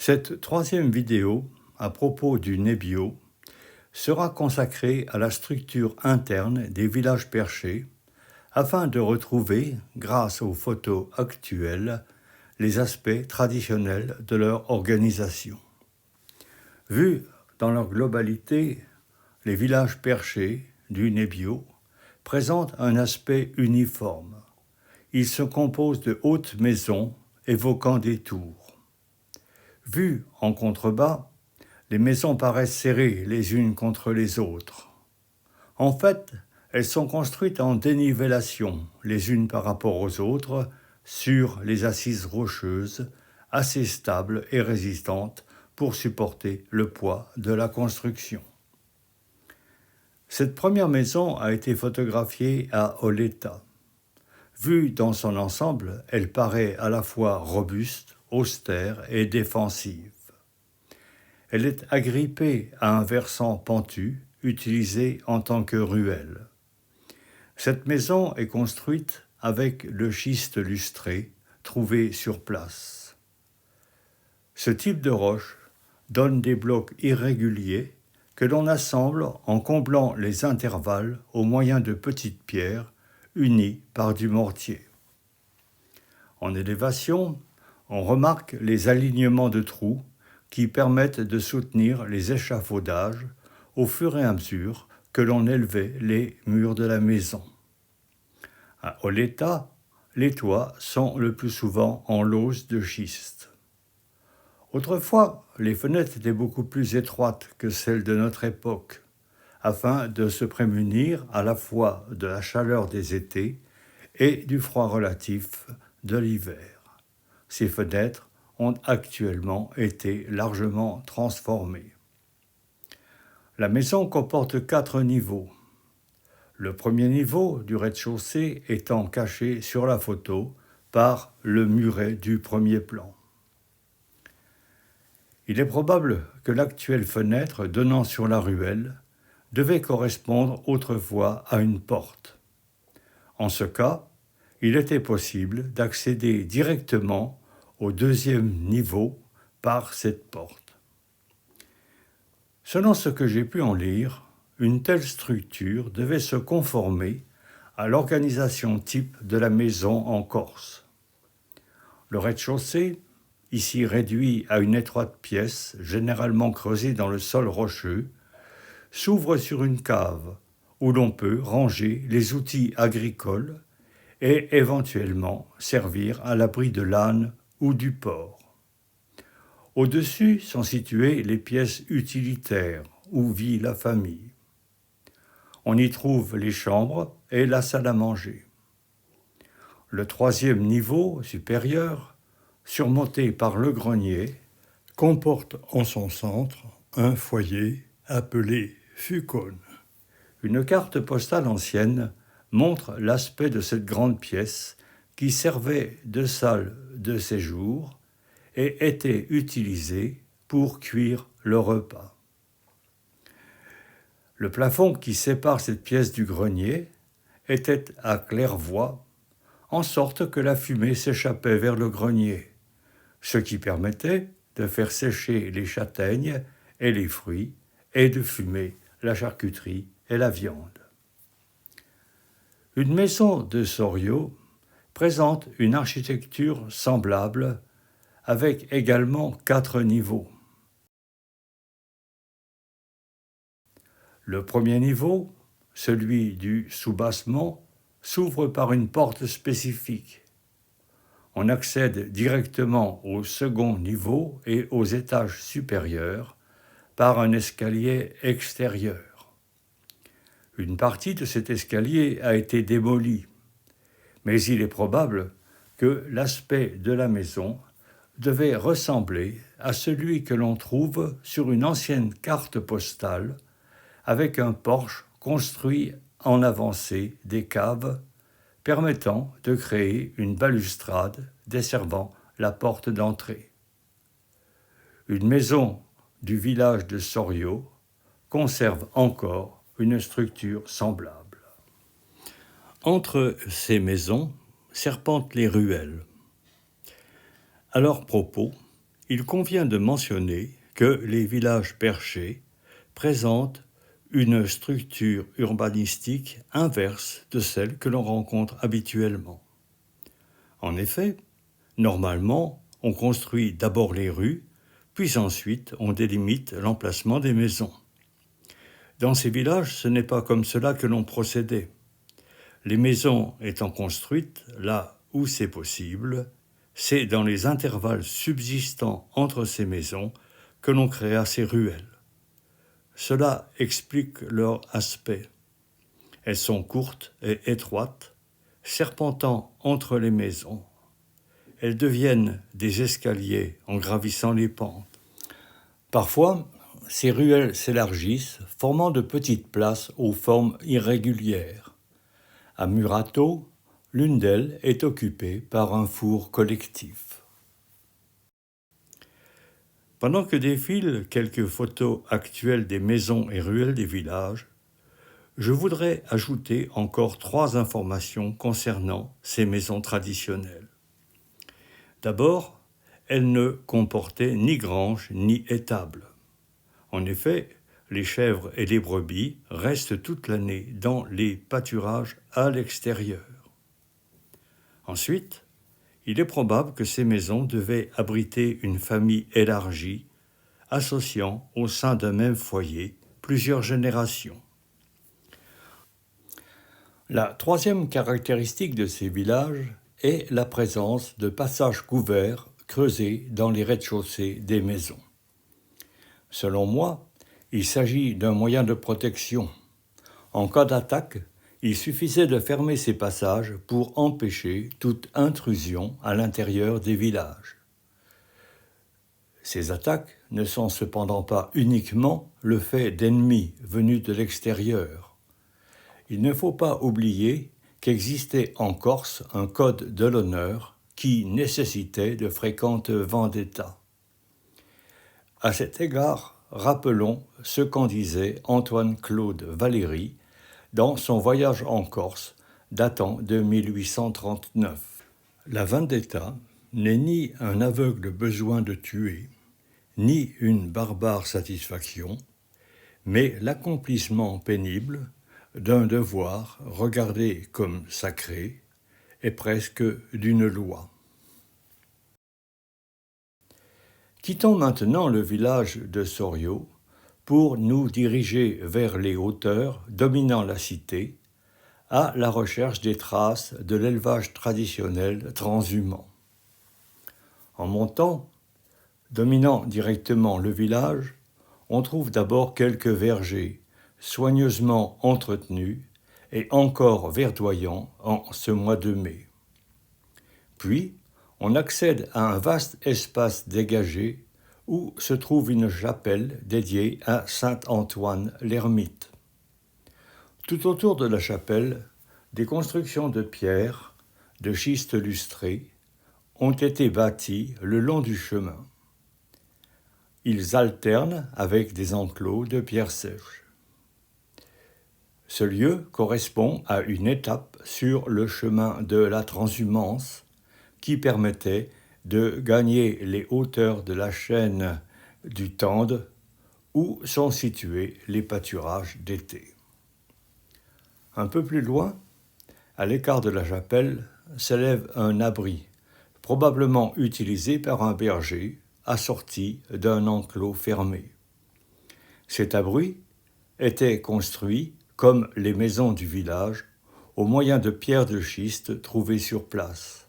Cette troisième vidéo, à propos du Nebbio, sera consacrée à la structure interne des villages perchés, afin de retrouver, grâce aux photos actuelles, les aspects traditionnels de leur organisation. Vus dans leur globalité, les villages perchés du Nebbio présentent un aspect uniforme. Ils se composent de hautes maisons évoquant des tours. Vues en contrebas, les maisons paraissent serrées les unes contre les autres. En fait, elles sont construites en dénivellation, les unes par rapport aux autres, sur les assises rocheuses, assez stables et résistantes pour supporter le poids de la construction. Cette première maison a été photographiée à Oleta. Vue dans son ensemble, elle paraît à la fois robuste, austère et défensive. Elle est agrippée à un versant pentu, utilisé en tant que ruelle. Cette maison est construite avec le schiste lustré, trouvé sur place. Ce type de roche donne des blocs irréguliers que l'on assemble en comblant les intervalles au moyen de petites pierres unies par du mortier. En élévation, on remarque les alignements de trous qui permettent de soutenir les échafaudages au fur et à mesure que l'on élevait les murs de la maison. À Oleta, les toits sont le plus souvent en lauze de schiste. Autrefois, les fenêtres étaient beaucoup plus étroites que celles de notre époque, afin de se prémunir à la fois de la chaleur des étés et du froid relatif de l'hiver. Ces fenêtres ont actuellement été largement transformées. La maison comporte 4 niveaux. Le premier niveau du rez-de-chaussée étant caché sur la photo par le muret du premier plan. Il est probable que l'actuelle fenêtre donnant sur la ruelle devait correspondre autrefois à une porte. En ce cas, il était possible d'accéder directement au deuxième niveau par cette porte. Selon ce que j'ai pu en lire, une telle structure devait se conformer à l'organisation type de la maison en Corse. Le rez-de-chaussée, ici réduit à une étroite pièce, généralement creusée dans le sol rocheux, s'ouvre sur une cave où l'on peut ranger les outils agricoles et éventuellement servir à l'abri de l'âne ou du porc. Au-dessus sont situées les pièces utilitaires où vit la famille. On y trouve les chambres et la salle à manger. Le troisième niveau supérieur, surmonté par le grenier, comporte en son centre un foyer appelé fucone. Une carte postale ancienne montre l'aspect de cette grande pièce qui servait de salle de séjour et était utilisée pour cuire le repas. Le plafond qui sépare cette pièce du grenier était à claire-voie, en sorte que la fumée s'échappait vers le grenier, ce qui permettait de faire sécher les châtaignes et les fruits et de fumer la charcuterie et la viande. Une maison de Sorio présente une architecture semblable avec également 4 niveaux. Le premier niveau, celui du soubassement, s'ouvre par une porte spécifique. On accède directement au second niveau et aux étages supérieurs par un escalier extérieur. Une partie de cet escalier a été démolie, mais il est probable que l'aspect de la maison devait ressembler à celui que l'on trouve sur une ancienne carte postale avec un porche construit en avancée des caves permettant de créer une balustrade desservant la porte d'entrée. Une maison du village de Sorio conserve encore une structure semblable. Entre ces maisons serpentent les ruelles. À leur propos, il convient de mentionner que les villages perchés présentent une structure urbanistique inverse de celle que l'on rencontre habituellement. En effet, normalement, on construit d'abord les rues, puis ensuite on délimite l'emplacement des maisons. Dans ces villages, ce n'est pas comme cela que l'on procédait. Les maisons étant construites là où c'est possible, c'est dans les intervalles subsistant entre ces maisons que l'on créa ces ruelles. Cela explique leur aspect. Elles sont courtes et étroites, serpentant entre les maisons. Elles deviennent des escaliers en gravissant les pentes. Parfois, ces ruelles s'élargissent, formant de petites places aux formes irrégulières. À Murato, l'une d'elles est occupée par un four collectif. Pendant que défilent quelques photos actuelles des maisons et ruelles des villages, je voudrais ajouter encore 3 informations concernant ces maisons traditionnelles. D'abord, elles ne comportaient ni grange ni étable. En effet, les chèvres et les brebis restent toute l'année dans les pâturages à l'extérieur. Ensuite, il est probable que ces maisons devaient abriter une famille élargie, associant au sein d'un même foyer plusieurs générations. La troisième caractéristique de ces villages est la présence de passages couverts creusés dans les rez-de-chaussée des maisons. Selon moi, il s'agit d'un moyen de protection. En cas d'attaque, il suffisait de fermer ces passages pour empêcher toute intrusion à l'intérieur des villages. Ces attaques ne sont cependant pas uniquement le fait d'ennemis venus de l'extérieur. Il ne faut pas oublier qu'existait en Corse un code de l'honneur qui nécessitait de fréquentes vendettas. À cet égard, rappelons ce qu'en disait Antoine-Claude Valéry dans son voyage en Corse datant de 1839. La vendetta n'est ni un aveugle besoin de tuer, ni une barbare satisfaction, mais l'accomplissement pénible d'un devoir regardé comme sacré et presque d'une loi. Quittons maintenant le village de Sorio pour nous diriger vers les hauteurs dominant la cité, à la recherche des traces de l'élevage traditionnel transhumant. En montant, dominant directement le village, on trouve d'abord quelques vergers, soigneusement entretenus et encore verdoyants en ce mois de mai. Puis, on accède à un vaste espace dégagé où se trouve une chapelle dédiée à saint Antoine l'Ermite. Tout autour de la chapelle, des constructions de pierre, de schiste lustré, ont été bâties le long du chemin. Ils alternent avec des enclos de pierres sèches. Ce lieu correspond à une étape sur le chemin de la transhumance qui permettait de gagner les hauteurs de la chaîne du Tende où sont situés les pâturages d'été. Un peu plus loin, à l'écart de la chapelle, s'élève un abri, probablement utilisé par un berger, assorti d'un enclos fermé. Cet abri était construit, comme les maisons du village, au moyen de pierres de schiste trouvées sur place.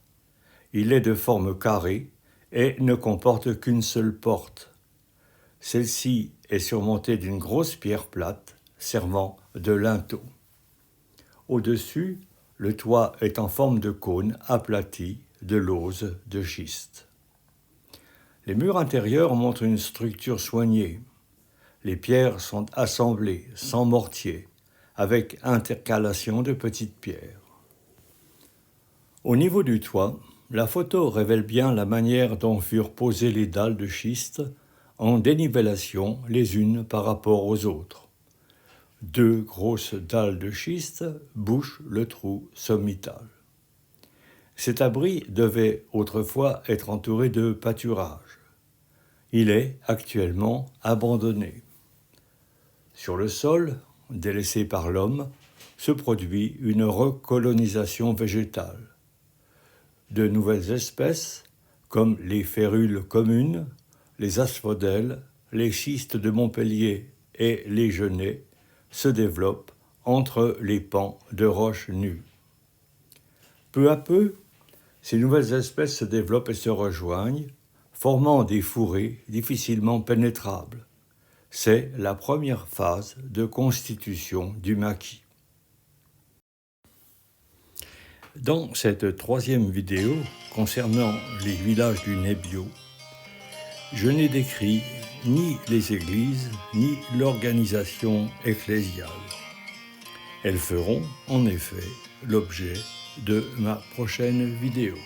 Il est de forme carrée et ne comporte qu'une seule porte. Celle-ci est surmontée d'une grosse pierre plate servant de linteau. Au-dessus, le toit est en forme de cône aplati de lauze de schiste. Les murs intérieurs montrent une structure soignée. Les pierres sont assemblées sans mortier, avec intercalation de petites pierres. Au niveau du toit, la photo révèle bien la manière dont furent posées les dalles de schiste en dénivellation les unes par rapport aux autres. 2 grosses dalles de schiste bouchent le trou sommital. Cet abri devait autrefois être entouré de pâturages. Il est actuellement abandonné. Sur le sol, délaissé par l'homme, se produit une recolonisation végétale. De nouvelles espèces, comme les férules communes, les asphodèles, les schistes de Montpellier et les genêts, se développent entre les pans de roches nues. Peu à peu, ces nouvelles espèces se développent et se rejoignent, formant des fourrés difficilement pénétrables. C'est la première phase de constitution du maquis. Dans cette troisième vidéo concernant les villages du Nebbio, je n'ai décrit ni les églises ni l'organisation ecclésiale. Elles feront en effet l'objet de ma prochaine vidéo.